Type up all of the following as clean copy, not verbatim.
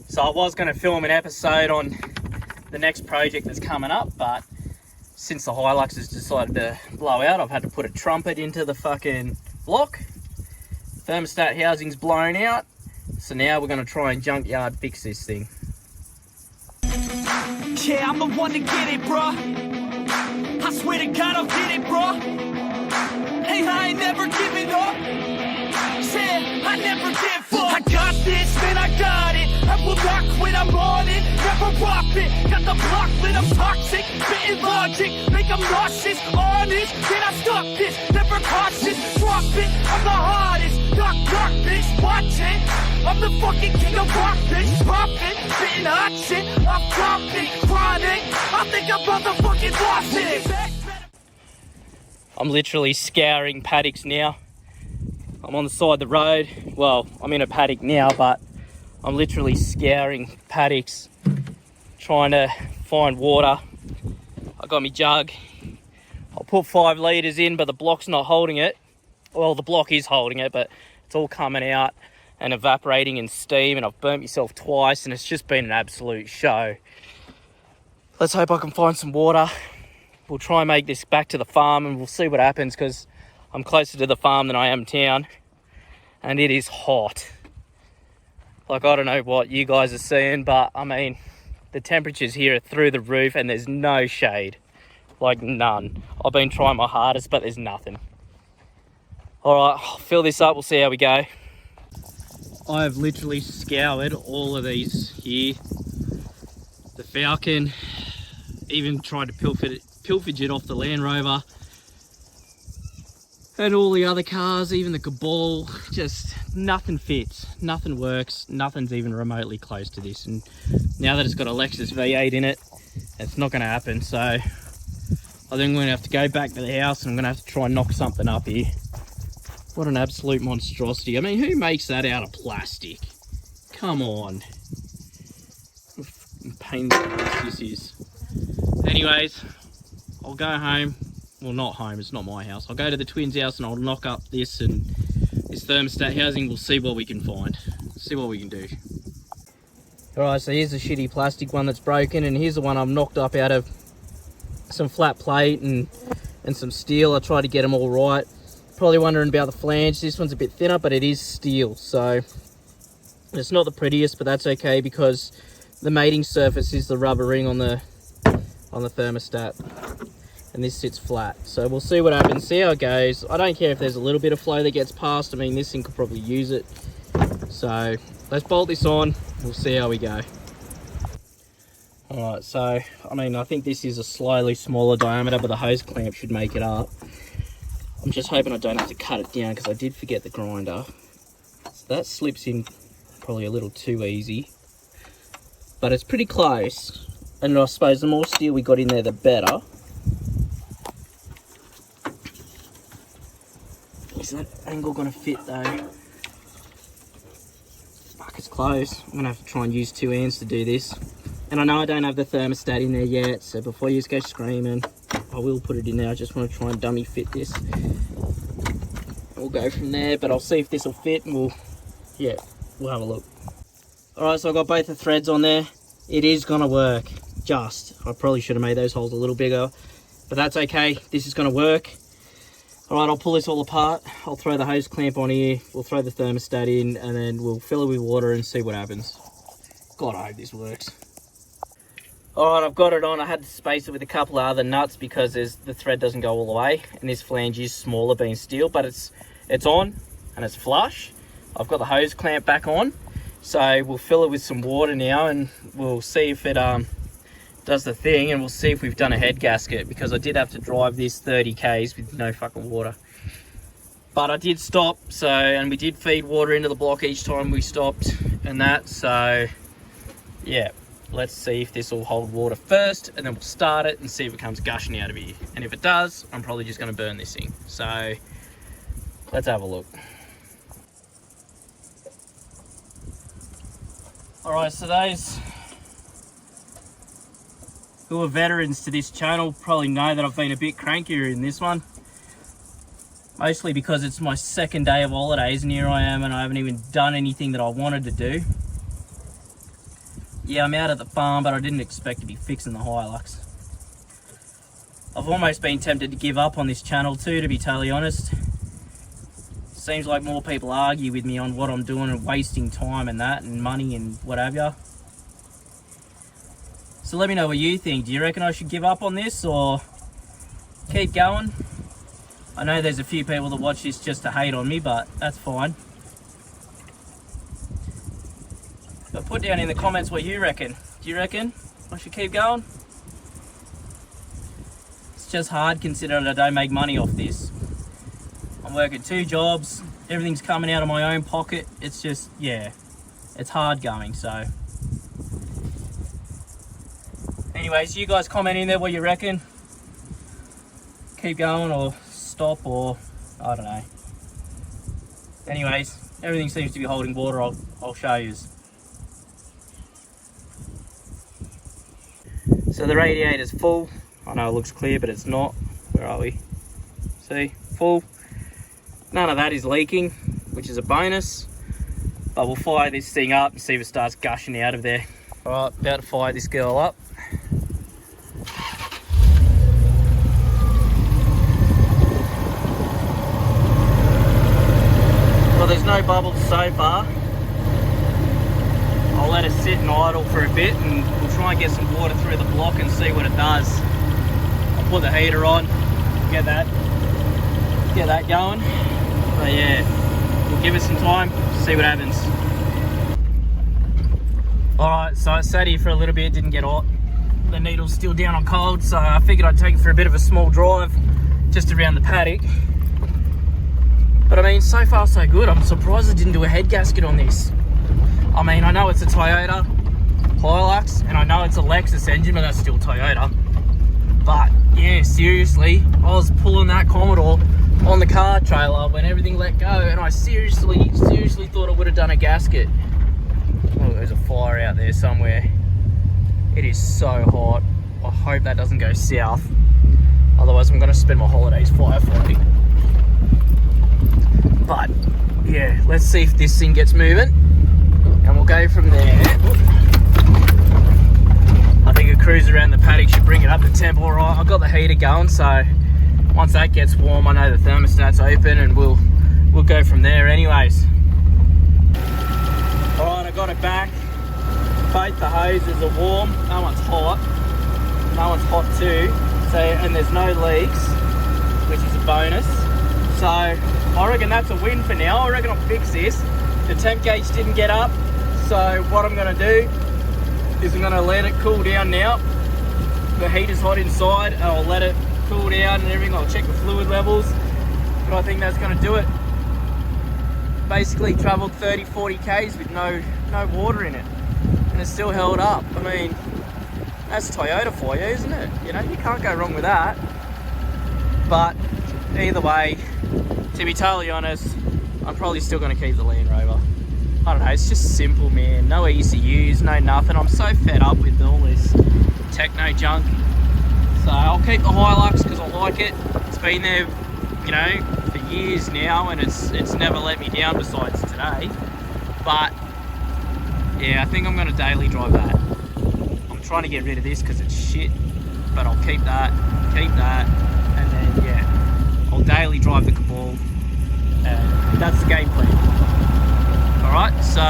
So I was going to film an episode on the next project that's coming up, but since the Hilux has decided to blow out, I've had to put a trumpet into the fucking block. Thermostat housing's blown out, so now we're going to try and junkyard fix this thing. Yeah, I'm the one to get it, bruh. I swear to God I'll get it, bruh. Hey, I ain't never giving up. Said I never give up. I got this, man, I got it. I will not quit, I'm on it. Never rock it. Got the block lit, I'm toxic. Spitting logic, make them nauseous. Honest, can I stop this? Never cautious, drop it. I'm the hardest. Knock, knock, bitch, watch it. I'm the fucking king of rock, bitch. Poppin', spitting hot shit. I'm dropping, chronic. I think I'm motherfucking lost it. I'm literally scouring paddocks now. I'm on the side of the road. Well, I'm in a paddock now, but I'm literally scouring paddocks, trying to find water. I got my jug. I'll put 5 litres in, but the block's not holding it. Well, the block is holding it, but it's all coming out and evaporating in steam, and I've burnt myself twice, and it's just been an absolute show. Let's hope I can find some water. We'll try and make this back to the farm, and we'll see what happens, because I'm closer to the farm than I am town, and it is hot. Like, I don't know what you guys are seeing, but I mean, the temperatures here are through the roof, and there's no shade. Like, none. I've been trying my hardest, but there's nothing. All right, I'll fill this up. We'll see how we go. I have literally scoured all of these here. The Falcon, even tried to pilferage it off the Land Rover. And all the other cars, even the Cabal, just nothing fits, nothing works, nothing's even remotely close to this. And now that it's got a Lexus V8 in it, it's not going to happen. So I think I'm going to have to go back to the house, and I'm going to have to try and knock something up here. What an absolute monstrosity. I mean, who makes that out of plastic? Come on. Pain in the ass this is. Anyways, I'll go home. Well, not home, it's not my house. I'll go to the twins' house and I'll knock up this and this thermostat housing. We'll see what we can find. See what we can do. Alright, so here's the shitty plastic one that's broken, and here's the one I've knocked up out of some flat plate and some steel. I tried to get them all right. Probably wondering about the flange. This one's a bit thinner, but it is steel, so it's not the prettiest, but that's okay, because the mating surface is the rubber ring on the thermostat. And this sits flat, so we'll see what happens, see how it goes. I don't care if there's a little bit of flow that gets past. I mean, this thing could probably use it. So let's bolt this on, we'll see how we go. All right, so I mean, I think this is a slightly smaller diameter, but the hose clamp should make it up. I'm just hoping I don't have to cut it down, because I did forget the grinder. So that slips in probably a little too easy, but it's pretty close. And I suppose the more steel we got in there, the better. Is that angle gonna fit though? Fuck, it's close. I'm gonna have to try and use 2 hands to do this. And I know I don't have the thermostat in there yet, so before you go screaming, I will put it in there. I just want to try and dummy fit this. We'll go from there, but I'll see if this will fit, and we'll have a look. Alright, so I've got both the threads on there. It is gonna work. I probably should have made those holes a little bigger, but that's okay. This is gonna work. Alright, I'll pull this all apart. I'll throw the hose clamp on here. We'll throw the thermostat in, and then we'll fill it with water and see what happens. God, I hope this works. Alright, I've got it on. I had to space it with a couple of other nuts because the thread doesn't go all the way, and this flange is smaller being steel, but it's on and it's flush. I've got the hose clamp back on, so we'll fill it with some water now, and we'll see if it does the thing, and we'll see if we've done a head gasket, because I did have to drive this 30 k's with no fucking water. But I did stop, and we did feed water into the block each time we stopped and that, so yeah, let's see if this will hold water first, and then we'll start it and see if it comes gushing out of here. And if it does, I'm probably just going to burn this thing. So let's have a look. Alright, so those who are veterans to this channel probably know that I've been a bit crankier in this one. Mostly because it's my second day of holidays, and here I am and I haven't even done anything that I wanted to do. Yeah, I'm out at the farm, but I didn't expect to be fixing the Hilux. I've almost been tempted to give up on this channel too, to be totally honest. Seems like more people argue with me on what I'm doing and wasting time and that and money and whatever. So let me know what you think. Do you reckon I should give up on this or keep going? I know there's a few people that watch this just to hate on me, but that's fine. But put down in the comments what you reckon. Do you reckon I should keep going? It's just hard considering I don't make money off this. I'm working 2 jobs, everything's coming out of my own pocket. It's just, yeah, it's hard going, so. Anyways, you guys comment in there what you reckon. Keep going or stop or, I don't know. Anyways, everything seems to be holding water. I'll show you. So the radiator's full. I know it looks clear, but it's not. Where are we? See, full. None of that is leaking, which is a bonus. But we'll fire this thing up and see if it starts gushing out of there. All right, about to fire this girl up. Well, there's no bubbles so far. I'll let it sit and idle for a bit and we'll try and get some water through the block and see what it does. I'll put the heater on, get that going. But yeah, we'll give it some time, see what happens. Alright, so I sat here for a little bit, didn't get hot. The needle's still down on cold, so I figured I'd take it for a bit of a small drive just around the paddock. But I mean, so far so good. I'm surprised I didn't do a head gasket on this. I mean, I know it's a Toyota Hilux, and I know it's a Lexus engine, but that's still Toyota. But yeah, seriously, I was pulling that Commodore on the car trailer when everything let go, and I seriously thought I would have done a gasket. Oh, there's a fire out there somewhere. It is so hot. I hope that doesn't go south. Otherwise, I'm going to spend my holidays firefighting. But yeah, let's see if this thing gets moving. And we'll go from there. I think a cruise around the paddock should bring it up to temp all right. I've got the heater going, so once that gets warm, I know the thermostat's open and we'll go from there anyways. All right, I got it back. Both the hoses are warm. That one's hot. That one's hot too. So, and there's no leaks, which is a bonus. So I reckon that's a win for now. I reckon I'll fix this. The temp gauge didn't get up. So what I'm gonna do is I'm gonna let it cool down now. The heater's hot inside and I'll let it cool down and everything. I'll check the fluid levels, but I think that's gonna do it. Basically traveled 30-40 Ks with no water in it and it's still held up. I mean, that's Toyota for you, isn't it? You know, you can't go wrong with that. But either way, to be totally honest, I'm probably still gonna keep the Land Rover. I don't know, it's just simple, man. No ECUs, no nothing. I'm so fed up with all this techno junk. So I'll keep the Hilux because I like it. It's been there, you know, for years now, and it's never let me down besides today. But yeah, I think I'm gonna daily drive that. I'm trying to get rid of this because it's shit, but I'll keep that, and then yeah, I'll daily drive the Cabal, and that's the game plan. Alright, so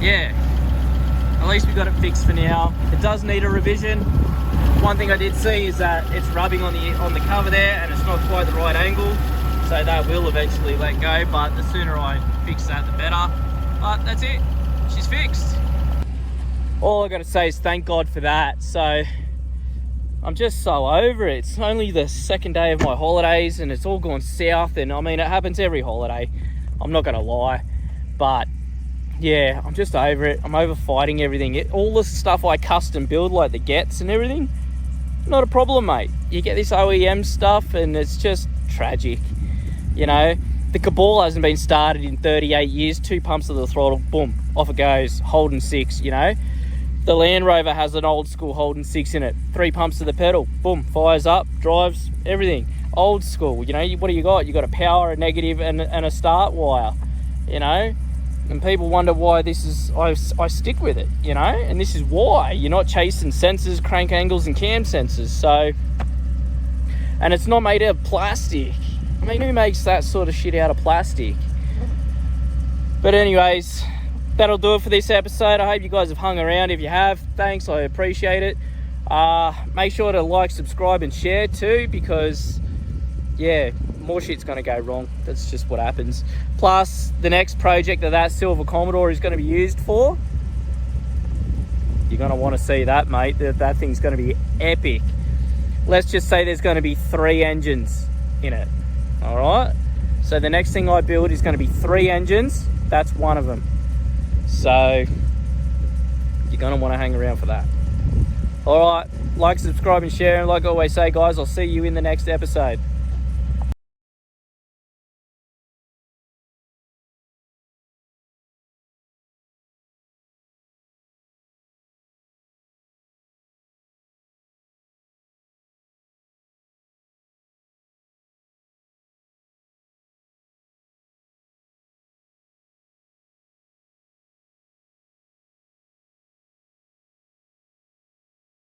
yeah, at least we got it fixed for now. It does need a revision. One thing I did see is that it's rubbing on the cover there and it's not quite the right angle, so that will eventually let go, but the sooner I fix that the better. But that's it, she's fixed. All I gotta say is thank God for that. So I'm just so over it. It's only the second day of my holidays and it's all gone south, and I mean, it happens every holiday, I'm not gonna lie. But yeah, I'm just over it. I'm over fighting everything. All the stuff I custom build, like the Gets and everything, not a problem, mate. You get this OEM stuff and it's just tragic. You know, the Cabal hasn't been started in 38 years. 2 pumps of the throttle, boom, off it goes, Holden 6, you know. The Land Rover has an old school Holden 6 in it. 3 pumps of the pedal, boom, fires up, drives, everything. Old school, you know, what do you got? You got a power, a negative, and a start wire, you know. And people wonder why this is, I stick with it, you know, and this is why. You're not chasing sensors, crank angles and cam sensors. So, and it's not made out of plastic. I mean, who makes that sort of shit out of plastic? But anyways, that'll do it for this episode. I hope you guys have hung around. If you have, thanks, I appreciate it. Make sure to like, subscribe and share too, because yeah, more shit's gonna go wrong. That's just what happens. Plus, the next project that silver Commodore is gonna be used for, you're gonna want to see that, mate. That thing's gonna be epic. Let's just say there's gonna be 3 engines in it. All right, so the next thing I build is gonna be 3 engines. That's one of them. So you're gonna want to hang around for that. All right, like, subscribe and share, and like I always say, guys, I'll see you in the next episode.